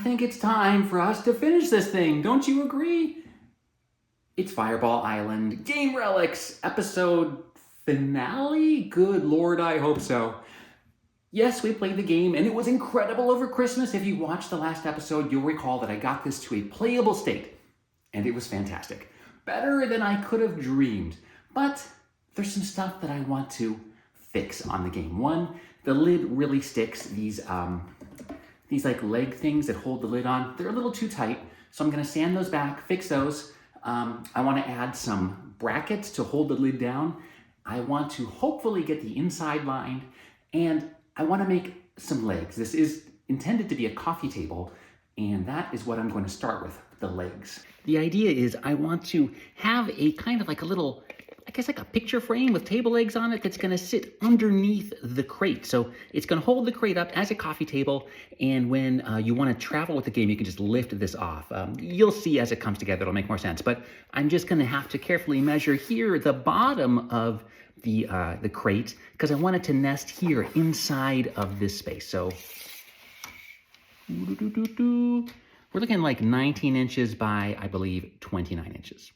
think it's time for us to finish this thing. Don't you agree? It's Fireball Island Game Relics episode finale? Good Lord, I hope so. Yes, we played the game and it was incredible over Christmas. If you watched the last episode, you'll recall that I got this to a playable state and it was fantastic. Better than I could have dreamed. But there's some stuff that I want to fix on the game. One, the lid really sticks. These like leg things that hold the lid on, they're a little too tight. So I'm gonna sand those back, fix those. I wanna add some brackets to hold the lid down. I want to hopefully get the inside lined, and I wanna make some legs. This is intended to be a coffee table, and that is what I'm going to start with, the legs. The idea is I want to have a kind of like a little, I guess like a picture frame with table legs on it that's gonna sit underneath the crate. So it's gonna hold the crate up as a coffee table, and when you wanna travel with the game, you can just lift this off. You'll see as it comes together, it'll make more sense, but I'm just gonna have to carefully measure here the bottom of the crate, because I want it to nest here inside of this space. So we're looking like 19 inches by, I believe, 29 inches.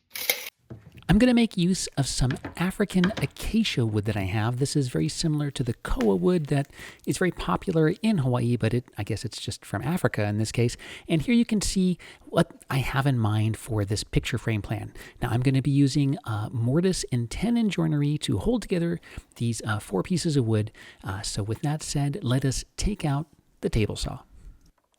I'm going to make use of some African acacia wood that I have. This is very similar to the koa wood that is very popular in Hawaii, but I guess it's just from Africa in this case. And here you can see what I have in mind for this picture frame plan. Now I'm going to be using mortise and tenon joinery to hold together these 4 pieces of wood. So with that said, let us take out the table saw.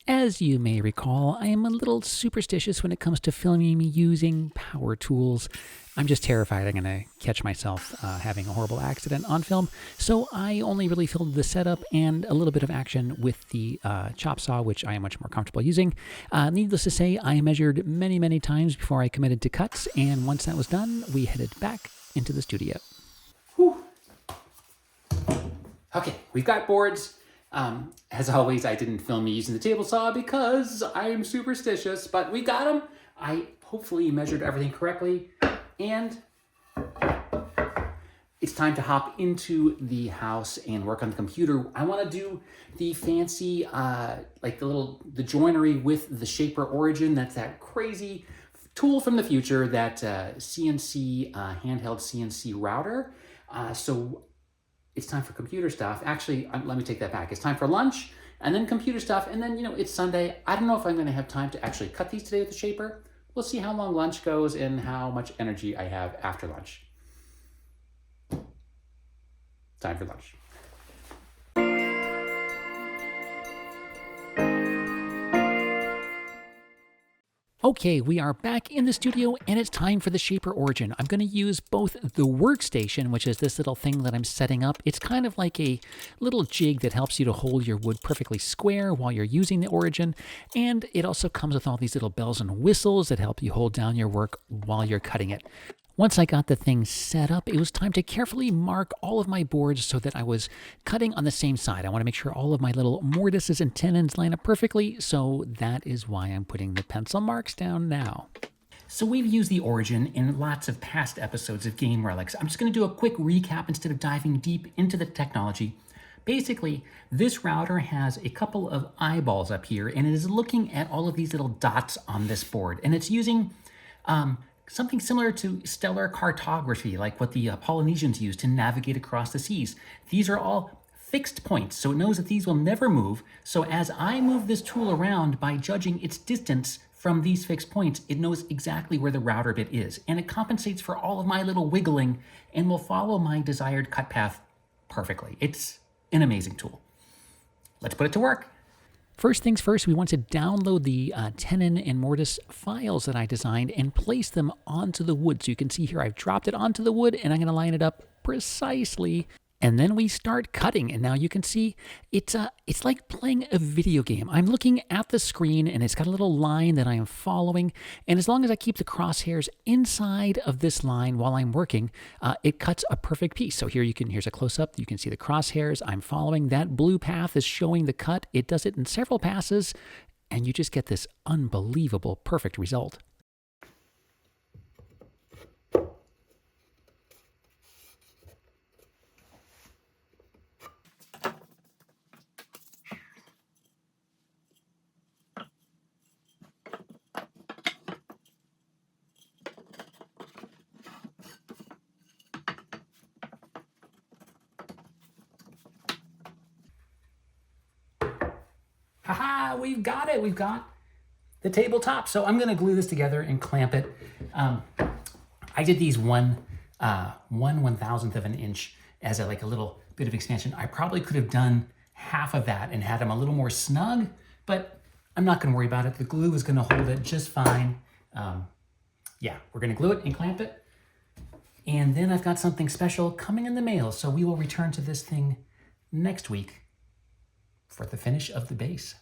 As you may recall, I am a little superstitious when it comes to filming me using power tools. I'm just terrified I'm going to catch myself having a horrible accident on film, so I only really filmed the setup and a little bit of action with the chop saw, which I am much more comfortable using. Needless to say, I measured many, many times before I committed to cuts, and once that was done, we headed back into the studio. Whew. Okay, we've got boards. As always, I didn't film me using the table saw because I am superstitious, but we got them. I hopefully measured everything correctly, and it's time to hop into the house and work on the computer. I want to do the fancy, like the joinery with the shaper origin. That's that crazy tool from the future, that CNC, handheld CNC router. So it's time for computer stuff. Actually, let me take that back. It's time for lunch and then computer stuff. And then, it's Sunday. I don't know if I'm going to have time to actually cut these today with the shaper. We'll see how long lunch goes and how much energy I have after lunch. Time for lunch. Okay, we are back in the studio and it's time for the shaper origin. I'm going to use both the workstation, which is this little thing that I'm setting up. It's kind of like a little jig that helps you to hold your wood perfectly square while you're using the origin. And it also comes with all these little bells and whistles that help you hold down your work while you're cutting it. Once I got the thing set up, it was time to carefully mark all of my boards so that I was cutting on the same side. I want to make sure all of my little mortises and tenons line up perfectly, so that is why I'm putting the pencil marks down now. So we've used the origin in lots of past episodes of Game Relics. I'm just going to do a quick recap instead of diving deep into the technology. Basically, this router has a couple of eyeballs up here, and it is looking at all of these little dots on this board, and it's using something similar to stellar cartography, like what the Polynesians used to navigate across the seas. These are all fixed points, so it knows that these will never move. So as I move this tool around by judging its distance from these fixed points, it knows exactly where the router bit is, and it compensates for all of my little wiggling and will follow my desired cut path perfectly. It's an amazing tool. Let's put it to work. First things first, we want to download the tenon and mortise files that I designed and place them onto the wood. So you can see here I've dropped it onto the wood and I'm going to line it up precisely. And then we start cutting, and now you can see it's like playing a video game. I'm looking at the screen, and it's got a little line that I am following, and as long as I keep the crosshairs inside of this line while I'm working, it cuts a perfect piece. So here's a close-up. You can see the crosshairs I'm following. That blue path is showing the cut. It does it in several passes, and you just get this unbelievable perfect result. Haha, we've got it. We've got the tabletop. So I'm going to glue this together and clamp it. I did these 1/1000th of an inch as a little bit of expansion. I probably could have done half of that and had them a little more snug, but I'm not going to worry about it. The glue is going to hold it just fine. Yeah, we're going to glue it and clamp it. And then I've got something special coming in the mail. So we will return to this thing next week for the finish of the base.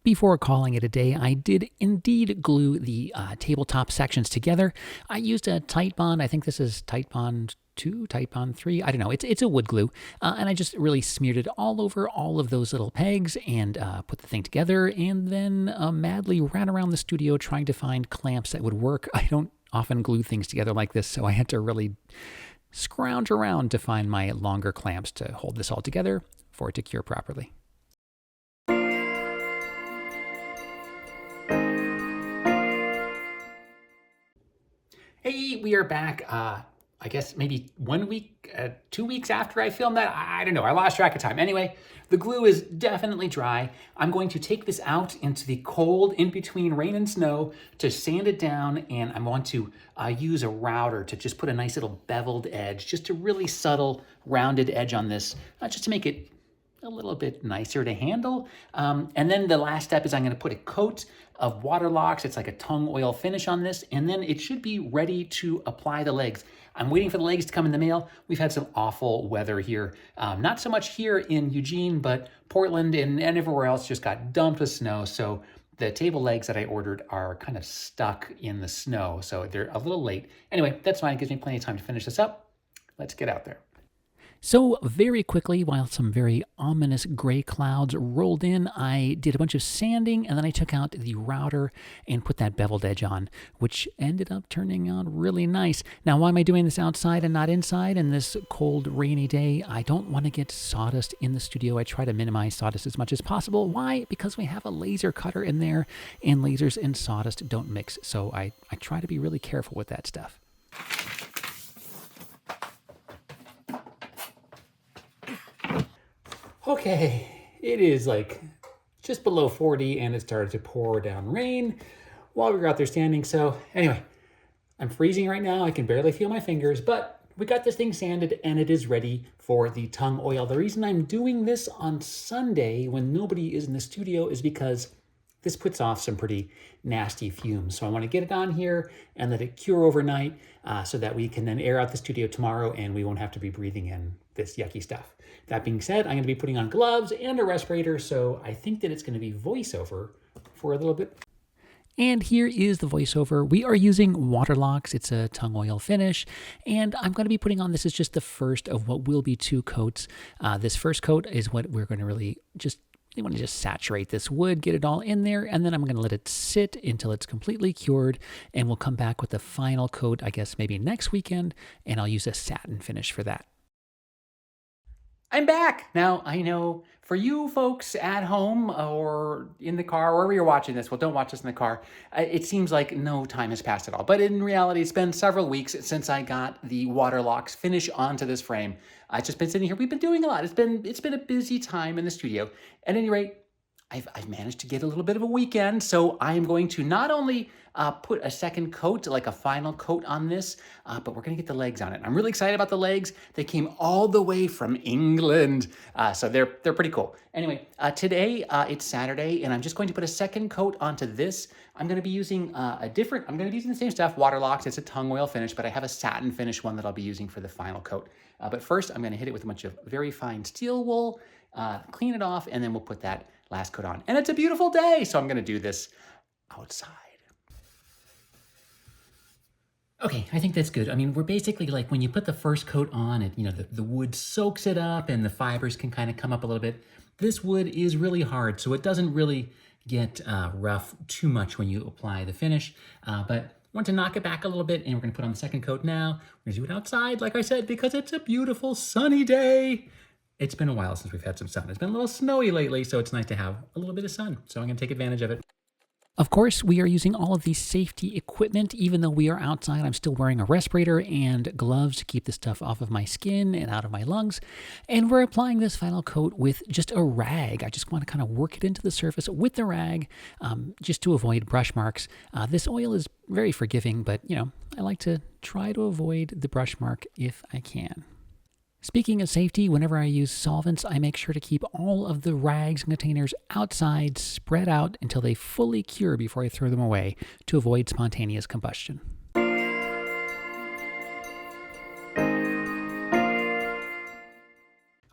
Before calling it a day, I did indeed glue the tabletop sections together. I used a Tite Bond. I think this is Tite Bond 2, Tite Bond 3. I don't know. It's a wood glue. And I just really smeared it all over all of those little pegs and put the thing together, and then madly ran around the studio trying to find clamps that would work. I don't often glue things together like this, so I had to really scrounge around to find my longer clamps to hold this all together for it to cure properly. Hey, we are back. I guess maybe 1 week, 2 weeks after I filmed that. I don't know. I lost track of time. Anyway, the glue is definitely dry. I'm going to take this out into the cold in between rain and snow to sand it down, and I want to use a router to just put a nice little beveled edge, just a really subtle rounded edge on this, just to make it a little bit nicer to handle. And then the last step is I'm going to put a coat of water locks. It's like a tung oil finish on this, and then it should be ready to apply the legs. I'm waiting for the legs to come in the mail. We've had some awful weather here. Not so much here in Eugene, but Portland and everywhere else just got dumped with snow. So the table legs that I ordered are kind of stuck in the snow. So they're a little late. Anyway, that's fine. It gives me plenty of time to finish this up. Let's get out there. So very quickly, while some very ominous gray clouds rolled in, I did a bunch of sanding, and then I took out the router and put that beveled edge on, which ended up turning out really nice. Now, why am I doing this outside and not inside in this cold, rainy day? I don't want to get sawdust in the studio. I try to minimize sawdust as much as possible. Why? Because we have a laser cutter in there, and lasers and sawdust don't mix. So I try to be really careful with that stuff. Okay, it is like just below 40 and it started to pour down rain while we were out there standing. So anyway, I'm freezing right now. I can barely feel my fingers, but we got this thing sanded and it is ready for the tung oil. The reason I'm doing this on Sunday when nobody is in the studio is because this puts off some pretty nasty fumes. So I want to get it on here and let it cure overnight so that we can then air out the studio tomorrow and we won't have to be breathing in this yucky stuff. That being said, I'm going to be putting on gloves and a respirator, so I think that it's going to be voiceover for a little bit. And here is the voiceover. We are using water locks. It's a tung oil finish, and I'm going to be putting on, this is just the first of what will be 2 coats. This first coat is what we're going to really you want to just saturate this wood, get it all in there, and then I'm going to let it sit until it's completely cured, and we'll come back with the final coat, I guess maybe next weekend, and I'll use a satin finish for that. I'm back! Now, I know for you folks at home or in the car, wherever you're watching this, well, don't watch this in the car, it seems like no time has passed at all. But in reality, it's been several weeks since I got the water locks finish onto this frame. I've just been sitting here. We've been doing a lot. It's been a busy time in the studio. At any rate, I've managed to get a little bit of a weekend, so I am going to not only put a second coat, like a final coat on this, but we're going to get the legs on it. I'm really excited about the legs. They came all the way from England, so they're pretty cool. Anyway, today it's Saturday, and I'm just going to put a second coat onto this. I'm going to be using I'm going to be using the same stuff, water locks. It's a tung oil finish, but I have a satin finish one that I'll be using for the final coat. But first, I'm going to hit it with a bunch of very fine steel wool, clean it off, and then we'll put that last coat on. And it's a beautiful day, so I'm going to do this outside. Okay, I think that's good. I mean, we're basically like when you put the first coat on, it, the wood soaks it up and the fibers can kind of come up a little bit. This wood is really hard, so it doesn't really get rough too much when you apply the finish. But I want to knock it back a little bit, and we're going to put on the second coat now. We're going to do it outside, like I said, because it's a beautiful sunny day. It's been a while since we've had some sun. It's been a little snowy lately, so it's nice to have a little bit of sun. So I'm going to take advantage of it. Of course, we are using all of the safety equipment. Even though we are outside, I'm still wearing a respirator and gloves to keep the stuff off of my skin and out of my lungs. And we're applying this final coat with just a rag. I just want to kind of work it into the surface with the rag, just to avoid brush marks. This oil is very forgiving, but I like to try to avoid the brush mark if I can. Speaking of safety, whenever I use solvents, I make sure to keep all of the rags and containers outside, spread out until they fully cure before I throw them away to avoid spontaneous combustion.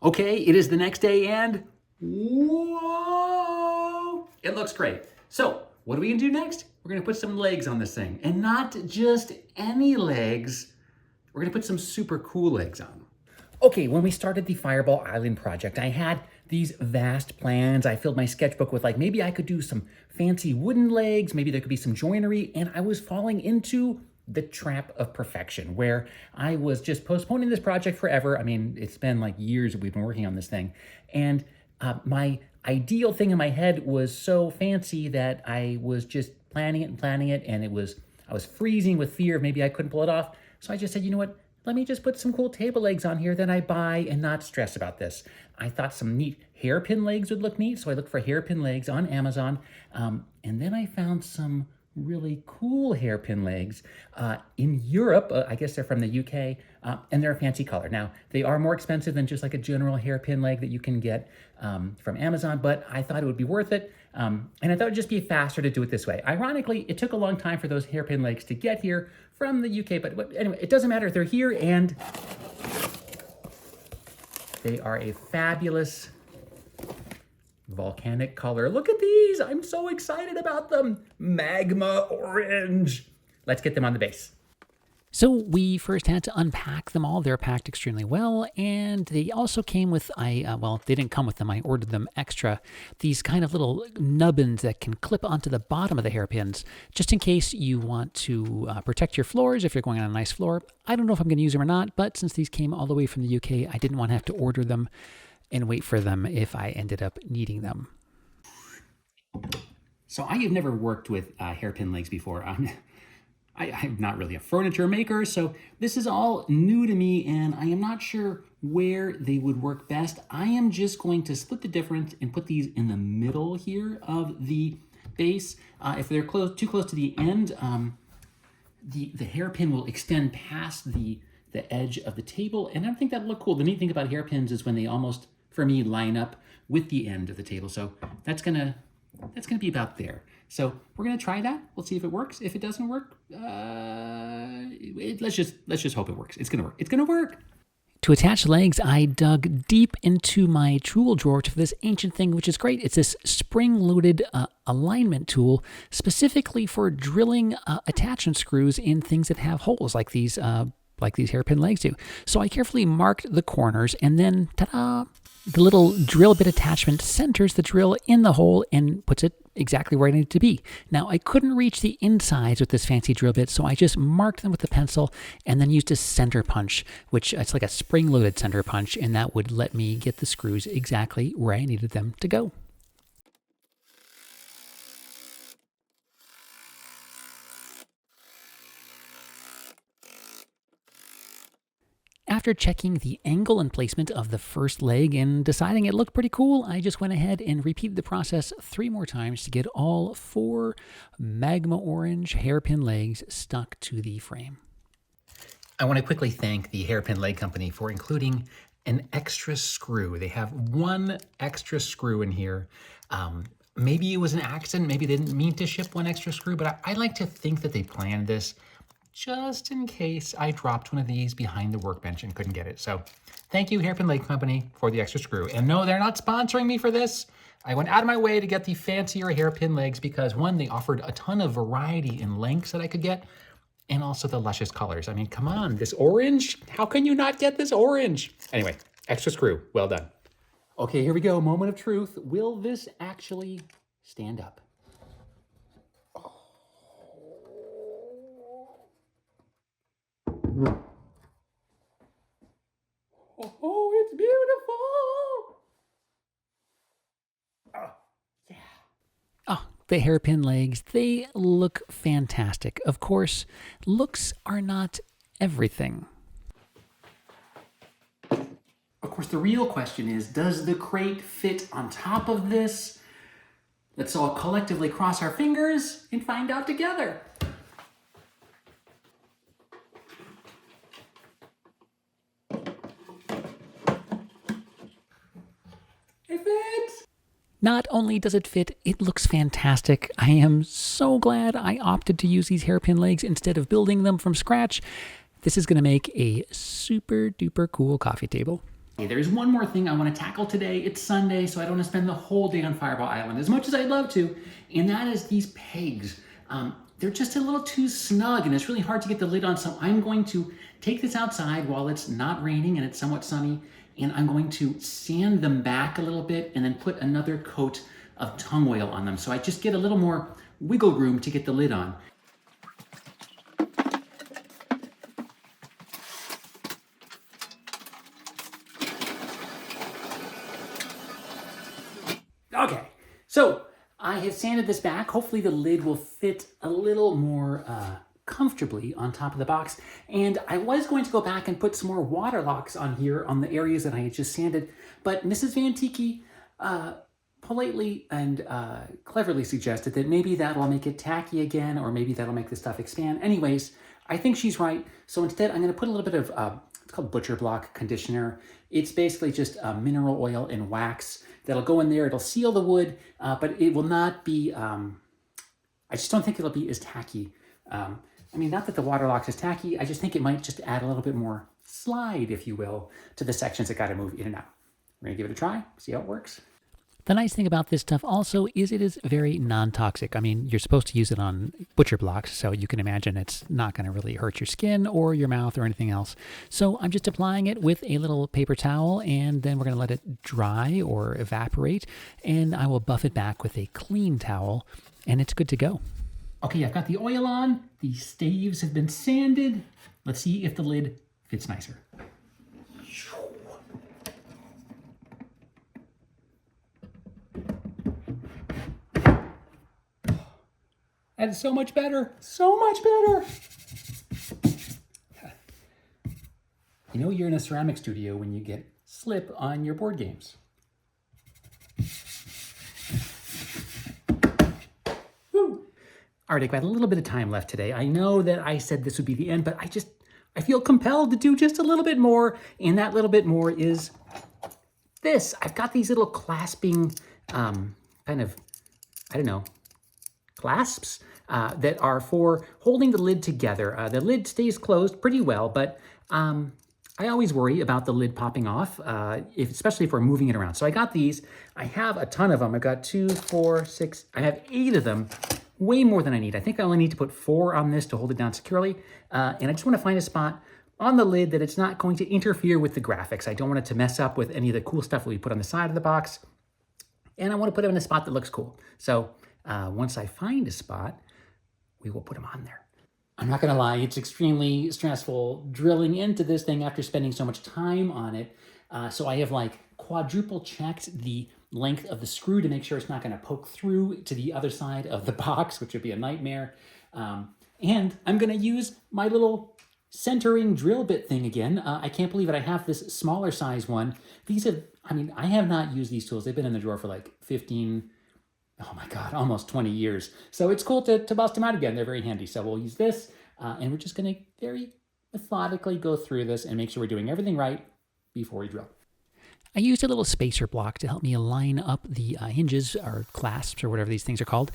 Okay, it is the next day and whoa, it looks great. So what are we gonna do next? We're gonna put some legs on this thing, and not just any legs. We're gonna put some super cool legs on them. Okay, when we started the Fireball Island project, I had these vast plans. I filled my sketchbook with maybe I could do some fancy wooden legs, maybe there could be some joinery, and I was falling into the trap of perfection where I was just postponing this project forever. I mean, it's been years that we've been working on this thing. And my ideal thing in my head was so fancy that I was just planning it, and I was freezing with fear of maybe I couldn't pull it off. So I just said, you know what? Let me just put some cool table legs on here that I buy and not stress about this. I thought some neat hairpin legs would look neat, so I looked for hairpin legs on Amazon. And then I found some really cool hairpin legs in Europe. I guess they're from the UK, and they're a fancy color. Now, they are more expensive than just a general hairpin leg that you can get from Amazon, but I thought it would be worth it. And I thought it would just be faster to do it this way. Ironically, it took a long time for those hairpin legs to get here from the UK, but anyway, it doesn't matter. They're here, and they are a fabulous volcanic color. Look at these. I'm so excited about them. Magma orange. Let's get them on the base. So we first had to unpack them all. They're packed extremely well, and they also came with, they didn't come with them. I ordered them extra. These kind of little nubbins that can clip onto the bottom of the hairpins, just in case you want to protect your floors if you're going on a nice floor. I don't know if I'm going to use them or not, but since these came all the way from the UK, I didn't want to have to order them and wait for them if I ended up needing them. So I have never worked with hairpin legs before. I'm not really a furniture maker, so this is all new to me, and I am not sure where they would work best. I am just going to split the difference and put these in the middle here of the base. If they're too close to the end, the hairpin will extend past the edge of the table, and I don't think that would look cool. The neat thing about hairpins is when they almost, for me, line up with the end of the table. So that's gonna be about there. So we're gonna try that. We'll see if it works. If it doesn't work, let's just hope it works. It's gonna work. It's gonna work. To attach the legs, I dug deep into my tool drawer to this ancient thing, which is great. It's this spring-loaded alignment tool specifically for drilling attachment screws in things that have holes like these hairpin legs do. So I carefully marked the corners, and then, ta-da! The little drill bit attachment centers the drill in the hole and puts it exactly where it needed to be. Now, I couldn't reach the insides with this fancy drill bit, so I just marked them with the pencil and then used a center punch, which it's like a spring-loaded center punch, and that would let me get the screws exactly where I needed them to go. After checking the angle and placement of the first leg and deciding it looked pretty cool, I just went ahead and repeated the process 3 more times to get all 4 magma orange hairpin legs stuck to the frame. I want to quickly thank the hairpin leg company for including an extra screw. They have 1 extra screw in here. Maybe it was an accident. Maybe they didn't mean to ship 1 extra screw, but I like to think that they planned this just in case I dropped one of these behind the workbench and couldn't get it. So thank you, Hairpin Leg Company, for the extra screw. And no, they're not sponsoring me for this. I went out of my way to get the fancier hairpin legs because 1, they offered a ton of variety in lengths that I could get, and also the luscious colors. I mean, come on, this orange? How can you not get this orange? Anyway, extra screw, well done. Okay, here we go, moment of truth. Will this actually stand up? Oh, it's beautiful. Oh, yeah. Oh, the hairpin legs, they look fantastic. Of course, looks are not everything. Of course, the real question is, does the crate fit on top of this? Let's all collectively cross our fingers and find out together. It fits! Not only does it fit, it looks fantastic. I am so glad I opted to use these hairpin legs instead of building them from scratch. This is going to make a super duper cool coffee table. Hey, there's one more thing I want to tackle today. It's Sunday, so I don't want to spend the whole day on Fireball Island as much as I'd love to, and that is these pegs. They're just a little too snug, and it's really hard to get the lid on, so I'm going to take this outside while it's not raining and it's somewhat sunny, and I'm going to sand them back a little bit and then put another coat of tung oil on them, so I just get a little more wiggle room to get the lid on. Okay, so I have sanded this back. Hopefully the lid will fit a little more comfortably on top of the box. And I was going to go back and put some more water locks on here on the areas that I had just sanded, but Mrs. Van Tiki politely and cleverly suggested that maybe that'll make it tacky again, or maybe that'll make the stuff expand. Anyways, I think she's right. So instead I'm gonna put a little bit of, it's called butcher block conditioner. It's basically just mineral oil and wax that'll go in there. It'll seal the wood, but it will not be, I just don't think it'll be as tacky. I mean, not that the water locks is tacky, I just think it might just add a little bit more slide, if you will, to the sections that gotta move in and out. We're gonna give it a try, see how it works. The nice thing about this stuff also is it is very non-toxic. I mean, you're supposed to use it on butcher blocks, so you can imagine it's not going to really hurt your skin or your mouth or anything else. So I'm just applying it with a little paper towel, and then we're going to let it dry or evaporate, and I will buff it back with a clean towel, and it's good to go. Okay, I've got the oil on, the staves have been sanded. Let's see if the lid fits nicer. That is so much better. So much better. You know you're in a ceramic studio when you get slip on your board games. Woo. All right, I've got a little bit of time left today. I know that I said this would be the end, but I feel compelled to do just a little bit more, and that little bit more is this. I've got these little clasping kind of, I don't know, clasps that are for holding the lid together. The lid stays closed pretty well, but I always worry about the lid popping off, especially if we're moving it around. So I got these. I have a ton of them. I've got 2, 4, 6, I have 8 of them, way more than I need. I think I only need to put 4 on this to hold it down securely. And I just want to find a spot on the lid that it's not going to interfere with the graphics. I don't want it to mess up with any of the cool stuff that we put on the side of the box. And I want to put them in a spot that looks cool. So once I find a spot, we will put them on there. I'm not gonna lie, it's extremely stressful drilling into this thing after spending so much time on it. So I have like quadruple checked the length of the screw to make sure it's not gonna poke through to the other side of the box, which would be a nightmare. And I'm gonna use my little centering drill bit thing again. I can't believe it, I have this smaller size one. These have, I mean, I have not used these tools. They've been in the drawer for like 15, oh my God, almost 20 years. So it's cool to bust them out again. They're very handy. So we'll use this and we're just gonna very methodically go through this and make sure we're doing everything right before we drill. I used a little spacer block to help me line up the hinges or clasps or whatever these things are called,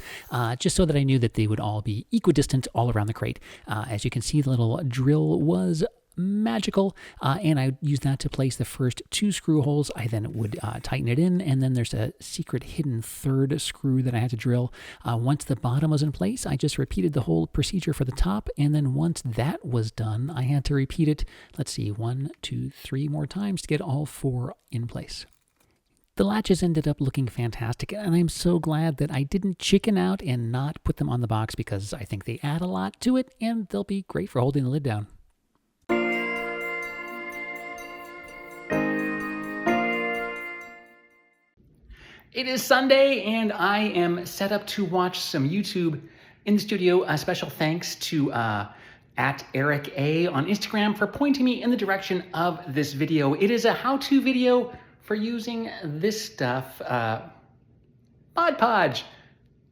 just so that I knew that they would all be equidistant all around the crate. As you can see, the little drill was magical, and I used that to place the first 2 screw holes. I then would tighten it in, and then there's a secret hidden third screw that I had to drill. Once the bottom was in place, I just repeated the whole procedure for the top, and then once that was done, I had to repeat it, let's see, 1, 2, 3 more times to get all 4 in place. The latches ended up looking fantastic, and I'm so glad that I didn't chicken out and not put them on the box, because I think they add a lot to it, and they'll be great for holding the lid down. It is Sunday, and I am set up to watch some YouTube in the studio. A special thanks to at Eric A on Instagram for pointing me in the direction of this video. It is a how-to video for using this stuff, Mod Podge.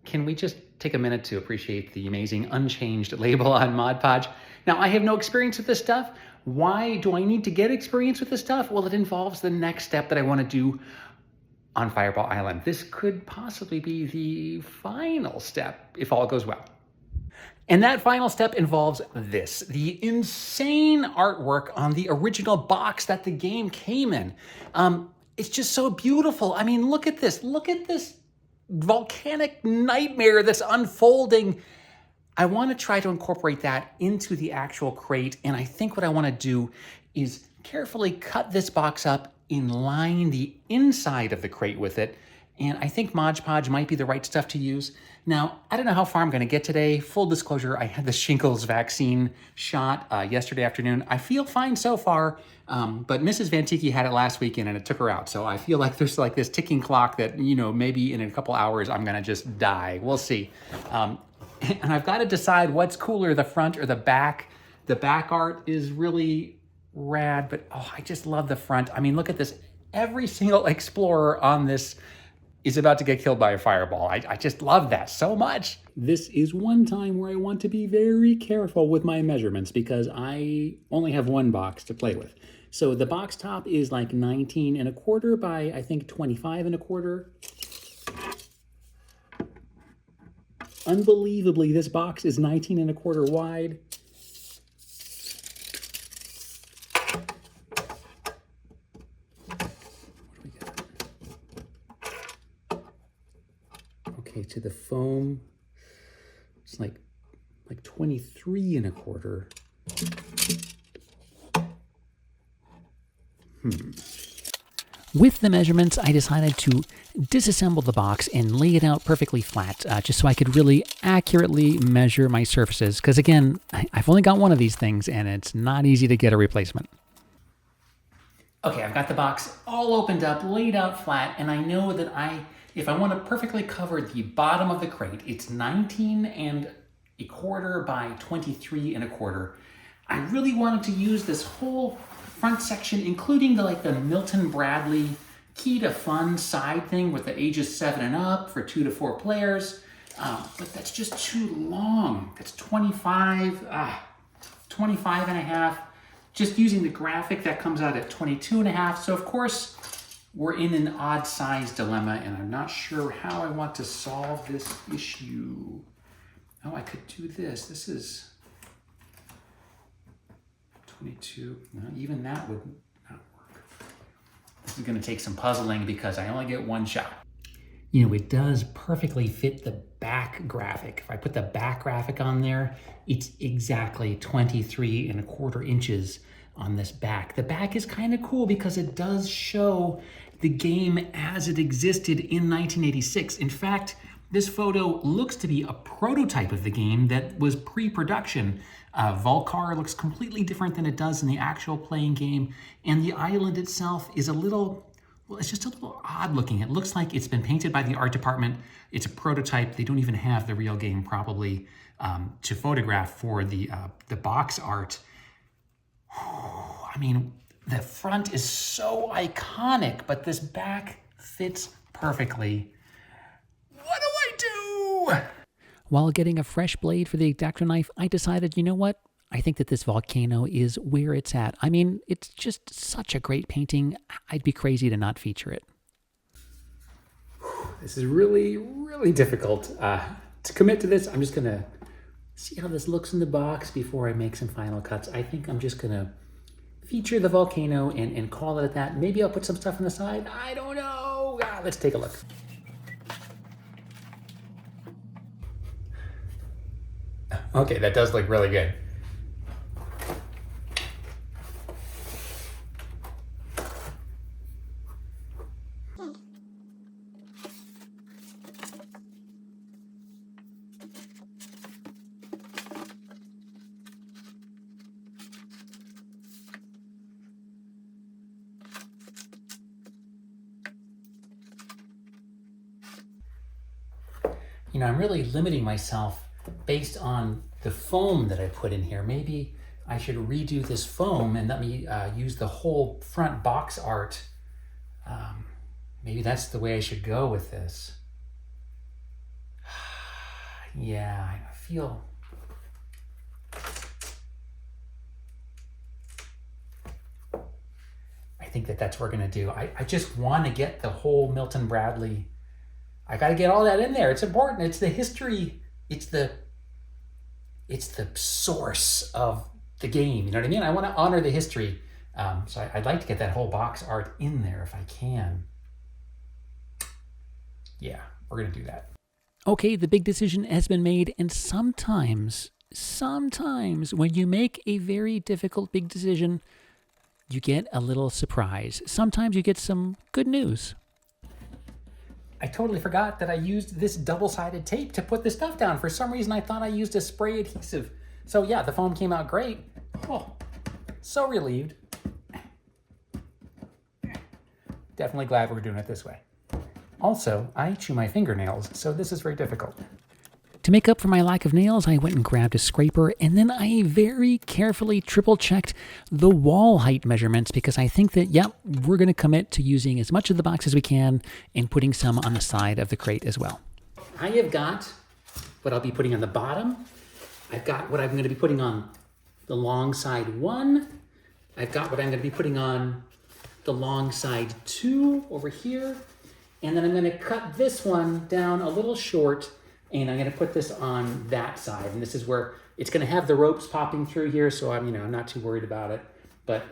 Can we just take a minute to appreciate the amazing unchanged label on Mod Podge? Now, I have no experience with this stuff. Why do I need to get experience with this stuff? Well, it involves the next step that I want to do on Fireball Island. This could possibly be the final step if all goes well. And that final step involves this, the insane artwork on the original box that the game came in. It's just so beautiful. I mean, look at this. Look at this volcanic nightmare that's unfolding. I want to try to incorporate that into the actual crate. And I think what I want to do is carefully cut this box up and line the inside of the crate with it. And I think Mod Podge might be the right stuff to use. Now, I don't know how far I'm going to get today. Full disclosure, I had the shingles vaccine shot yesterday afternoon. I feel fine so far, but Mrs. Van Tiki had it last weekend and it took her out. So I feel like there's like this ticking clock that, you know, maybe in a couple hours I'm going to just die. We'll see. And I've got to decide what's cooler, the front or the back. The back art is really rad, but oh, I just love the front. I mean, look at this. Every single explorer on this is about to get killed by a fireball. I just love that so much. This is one time where I want to be very careful with my measurements because I only have one box to play with. So the box top is like 19 and a quarter by I think 25 and a quarter. Unbelievably, this box is 19 and a quarter wide. Okay, to the foam, it's like 23 and a quarter. With the measurements, I decided to disassemble the box and lay it out perfectly flat, just so I could really accurately measure my surfaces. Because again, I've only got one of these things and it's not easy to get a replacement. Okay, I've got the box all opened up, laid out flat, and I know that if I want to perfectly cover the bottom of the crate, it's 19 and a quarter by 23 and a quarter. I really wanted to use this whole front section, including the Milton Bradley Key to Fun side thing with the ages 7 and up for 2 to 4 players. But that's just too long. That's 25 and a half. Just using the graphic, that comes out at 22 and a half. So of course, we're in an odd size dilemma, and I'm not sure how I want to solve this issue. Oh, I could do this. This is 22. No, even that would not work. This is going to take some puzzling because I only get one shot. You know, it does perfectly fit the back graphic. If I put the back graphic on there, it's exactly 23 and a quarter inches on this back. The back is kind of cool because it does show the game as it existed in 1986. In fact, this photo looks to be a prototype of the game that was pre-production. Volcar looks completely different than it does in the actual playing game, and the island itself is it's just a little odd looking. It looks like it's been painted by the art department. It's a prototype. They don't even have the real game probably to photograph for the box art. I mean, the front is so iconic, but this back fits perfectly. What do I do? While getting a fresh blade for the X-Acto knife, I decided, you know what? I think that this volcano is where it's at. I mean, it's just such a great painting. I'd be crazy to not feature it. This is really, really difficult. To commit to this, I'm just gonna see how this looks in the box before I make some final cuts. I think I'm just gonna feature the volcano and call it at that. Maybe I'll put some stuff on the side. I don't know. Let's take a look. Okay, that does look really good. I'm really limiting myself based on the foam that I put in here. Maybe I should redo this foam and let me use the whole front box art. Maybe that's the way I should go with this. Yeah, I feel... I think that's what we're going to do. I just want to get the whole Milton Bradley. I got to get all that in there. It's important. It's the history. It's the source of the game. You know what I mean? I want to honor the history. So I'd like to get that whole box art in there if I can. Yeah, we're going to do that. Okay, the big decision has been made, and sometimes when you make a very difficult big decision, you get a little surprise. Sometimes you get some good news. I totally forgot that I used this double-sided tape to put this stuff down. For some reason, I thought I used a spray adhesive. So yeah, the foam came out great. Oh, so relieved. Definitely glad we're doing it this way. Also, I chew my fingernails, so this is very difficult. To make up for my lack of nails, I went and grabbed a scraper, and then I very carefully triple-checked the wall height measurements because I think that, yep, we're going to commit to using as much of the box as we can and putting some on the side of the crate as well. I have got what I'll be putting on the bottom. I've got what I'm going to be putting on the long side 1. I've got what I'm going to be putting on the long side 2 over here. And then I'm going to cut this one down a little short, and I'm going to put this on that side. And this is where it's going to have the ropes popping through here, so I'm not too worried about it. But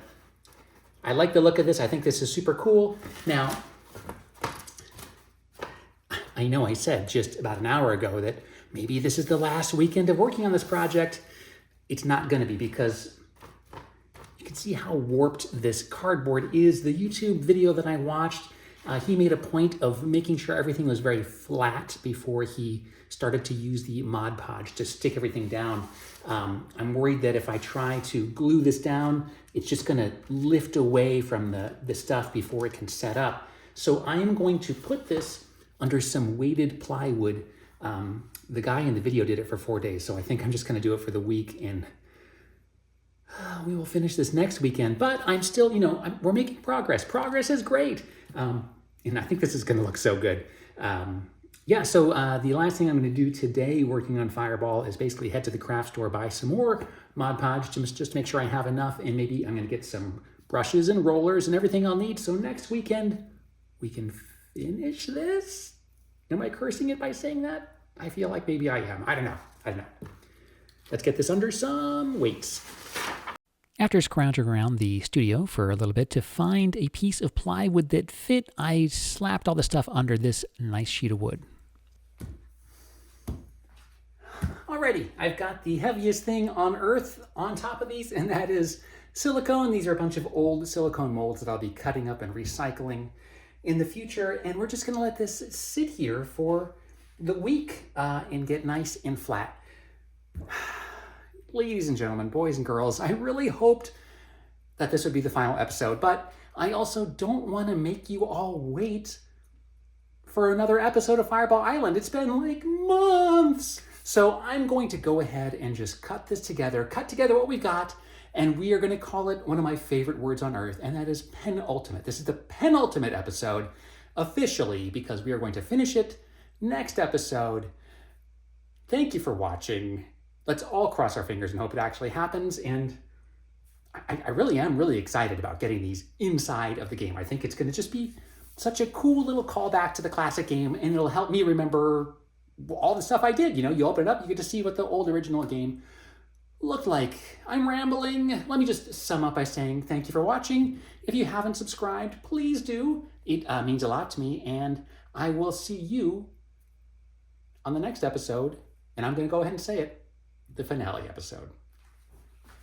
I like the look of this. I think this is super cool. Now, I know I said just about an hour ago that maybe this is the last weekend of working on this project. It's not going to be, because you can see how warped this cardboard is. The YouTube video that I watched, he made a point of making sure everything was very flat before he started to use the Mod Podge to stick everything down. I'm worried that if I try to glue this down, it's just going to lift away from the stuff before it can set up. So I am going to put this under some weighted plywood. The guy in the video did it for 4 days, so I think I'm just going to do it for the week, and we will finish this next weekend. But I'm still, we're making progress. Progress is great. And I think this is going to look so good. So the last thing I'm going to do today working on Fireball is basically head to the craft store, buy some more Mod Podge just to make sure I have enough, and maybe I'm going to get some brushes and rollers and everything I'll need. So next weekend we can finish this. Am I cursing it by saying that? I feel like maybe I am. I don't know. Let's get this under some weights. After scrounging around the studio for a little bit to find a piece of plywood that fit, I slapped all the stuff under this nice sheet of wood. Alrighty, I've got the heaviest thing on earth on top of these, and that is silicone. These are a bunch of old silicone molds that I'll be cutting up and recycling in the future, and we're just gonna let this sit here for the week and get nice and flat. Ladies and gentlemen, boys and girls, I really hoped that this would be the final episode, but I also don't want to make you all wait for another episode of Fireball Island. It's been like months. So I'm going to go ahead and just cut together what we've got, and we are going to call it one of my favorite words on earth, and that is penultimate. This is the penultimate episode officially, because we are going to finish it next episode. Thank you for watching. Let's all cross our fingers and hope it actually happens. And I really am really excited about getting these inside of the game. I think it's going to just be such a cool little callback to the classic game, and it'll help me remember all the stuff I did. You open it up, you get to see what the old original game looked like. I'm rambling. Let me just sum up by saying thank you for watching. If you haven't subscribed, please do. It means a lot to me, and I will see you on the next episode. And I'm going to go ahead and say it. The finale episode.